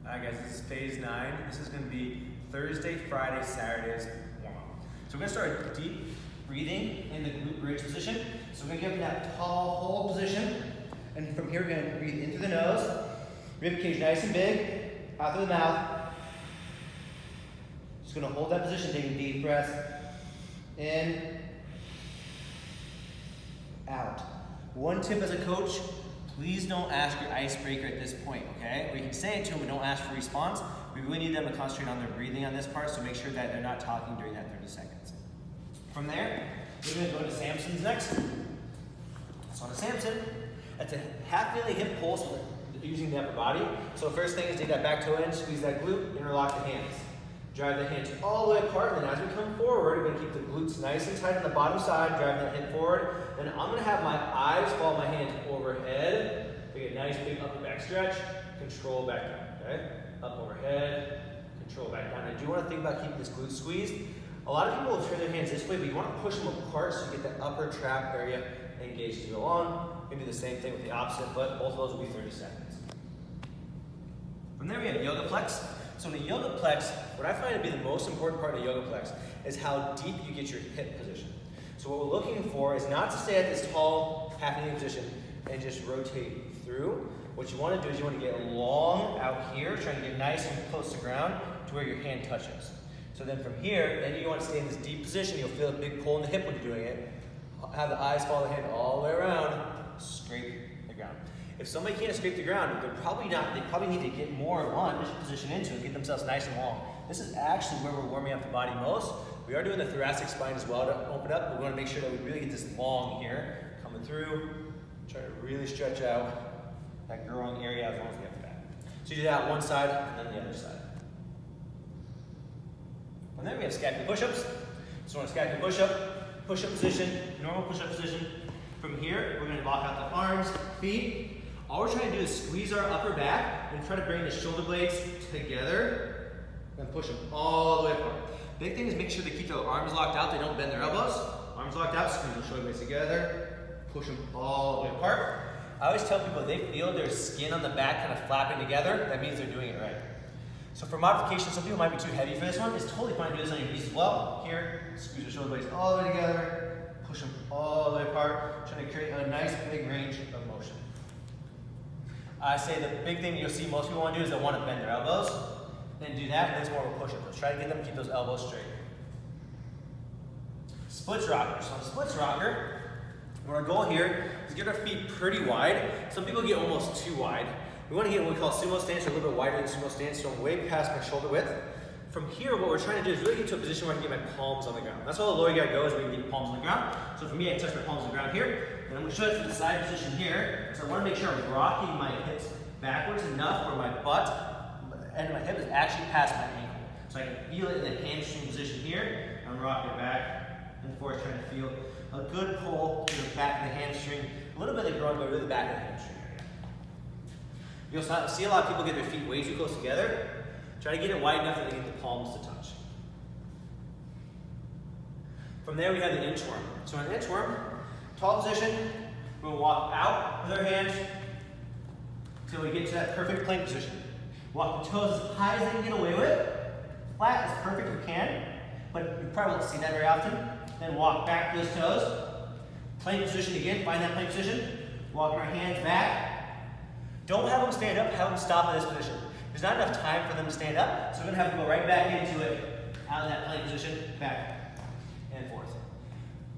Alright guys, this is phase 9. This is going to be Thursday, Friday, Saturday's warm-up. So we're going to start deep breathing in the glute bridge position. So we're going to get in that tall hold position. And from here we're going to breathe in through the nose. Rib cage nice and big. Out through the mouth. Just going to hold that position, taking deep breaths. In. Out. One tip as a coach, please don't ask your icebreaker at this point, okay? Or you can say it to them, but don't ask for a response. We really need them to concentrate on their breathing on this part, so make sure that they're not talking during that 30 seconds. From there, we're going to go to Samsons next. So on a Samson, that's a half-daily hip pulse using the upper body. So first thing is take that back toe in, squeeze that glute, interlock the hands. Drive the hands all the way apart, and then as we come forward, we're going to keep the glutes nice and tight on the bottom side, driving that hip forward. Then I'm going to have my eyes follow my hands overhead. Take a nice big upper back stretch, control back down, okay? Up overhead, control back down. I do want to think about keeping this glute squeezed. A lot of people will turn their hands this way, but you want to push them apart so you get that upper trap area engaged as you go on. You can do the same thing with the opposite foot. Both of those will be 30 seconds. From there we have yoga plex. So in a yoga plex, what I find to be the most important part of yoga plex is how deep you get your hip position. So what we're looking for is not to stay at this tall half-kneeling position and just rotate through. What you want to do is you want to get long out here, trying to get nice and close to ground to where your hand touches. So then from here, then you want to stay in this deep position. You'll feel a big pull in the hip when you're doing it. Have the eyes follow the hand all the way around, scrape the ground. If somebody can't scrape the ground, they probably need to get more lunge position into it, get themselves nice and long. This is actually where we're warming up the body most. We are doing the thoracic spine as well to open up, but we want to make sure that we really get this long here, coming through, try to really stretch out that growing area as long as we have the back. So you do that one side and then the other side. And then we have scapula push-ups. So on a scapula push-up position, normal push-up position. From here, we're going to lock out the arms, feet. All we're trying to do is squeeze our upper back and try to bring the shoulder blades together and push them all the way apart. Big thing is make sure they keep their arms locked out, they don't bend their elbows. Arms locked out, squeeze the shoulder blades together, push them all the way apart. I always tell people if they feel their skin on the back kind of flapping together, that means they're doing it right. So for modification, some people might be too heavy for this one. It's totally fine to do this on your knees as well. Here, squeeze your shoulder blades all the way together, push them all the way apart, trying to create a nice big range of motion. I say the big thing you'll see most people want to do is they want to bend their elbows. Then do that, and it's more of a push-up. Let's try to get them to keep those elbows straight. Splits rocker. So on a splits rocker, our goal here is to get our feet pretty wide. Some people get almost too wide. We want to get what we call sumo stance, or a little bit wider than sumo stance, so I'm way past my shoulder width. From here, what we're trying to do is really get to a position where I can get my palms on the ground. That's how the lower you gotta go, is where you can get palms on the ground. So for me, I touch my palms on the ground here, and I'm gonna show it from the side position here. So I wanna make sure I'm rocking my hips backwards enough where my butt, the end of my hip is actually past my ankle. So I can feel it in the hamstring position here. I'm rocking back and forth, trying to feel a good pull to the back of the hamstring. A little bit of growing, but really the back of the hamstring area. You'll see a lot of people get their feet way too close together. Try to get it wide enough that they get the palms to touch. From there we have the inchworm. So in an inchworm, tall position, we're gonna walk out with our hands until we get to that perfect plank position. Walk the toes as high as they can get away with. Flat as perfect if we can, but you probably won't see that very often. Then walk back those toes. Plank position again, find that plank position. Walking our hands back. Don't have them stand up, have them stop in this position. There's not enough time for them to stand up, so we're gonna have them go right back into it, out of that plank position, back and forth.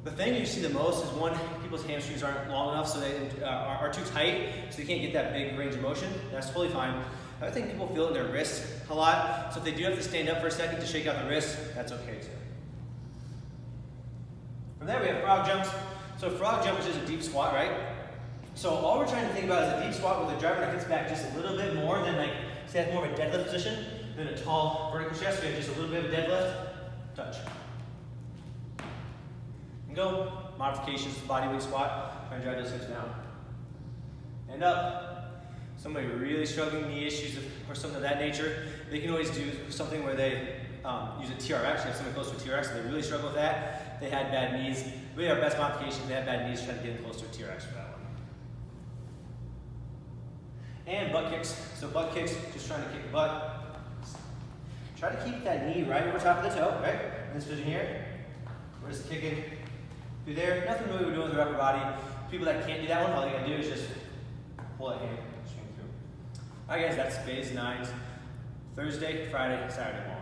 The thing you see the most is one, people's hamstrings aren't long enough, so they are too tight, so they can't get that big range of motion. That's totally fine. I think people feel it in their wrists a lot, so if they do have to stand up for a second to shake out the wrists, that's okay too. From there we have frog jumps. So frog jump is just a deep squat, right? So all we're trying to think about is a deep squat where we're driving our hips back just a little bit more than like, say that's more of a deadlift position than a tall vertical chest. We have just a little bit of a deadlift, touch. And go, modifications, bodyweight squat, try and drive those hips down. And up. Somebody really struggling with knee issues or something of that nature, they can always do something where they use a TRX. If somebody close to a TRX, if they really struggle with that, they had bad knees. Really our best modification, if they had bad knees, try to get them close to a TRX for that one. And butt kicks. So butt kicks, just trying to kick the butt. Try to keep that knee right over top of the toe, right? In this position here. We're just kicking through there. Nothing really we're doing with the upper body. People that can't do that one, all you gotta do is just pull that hand, swing through. All right guys, that's phase 9's Thursday, Friday, Saturday morning.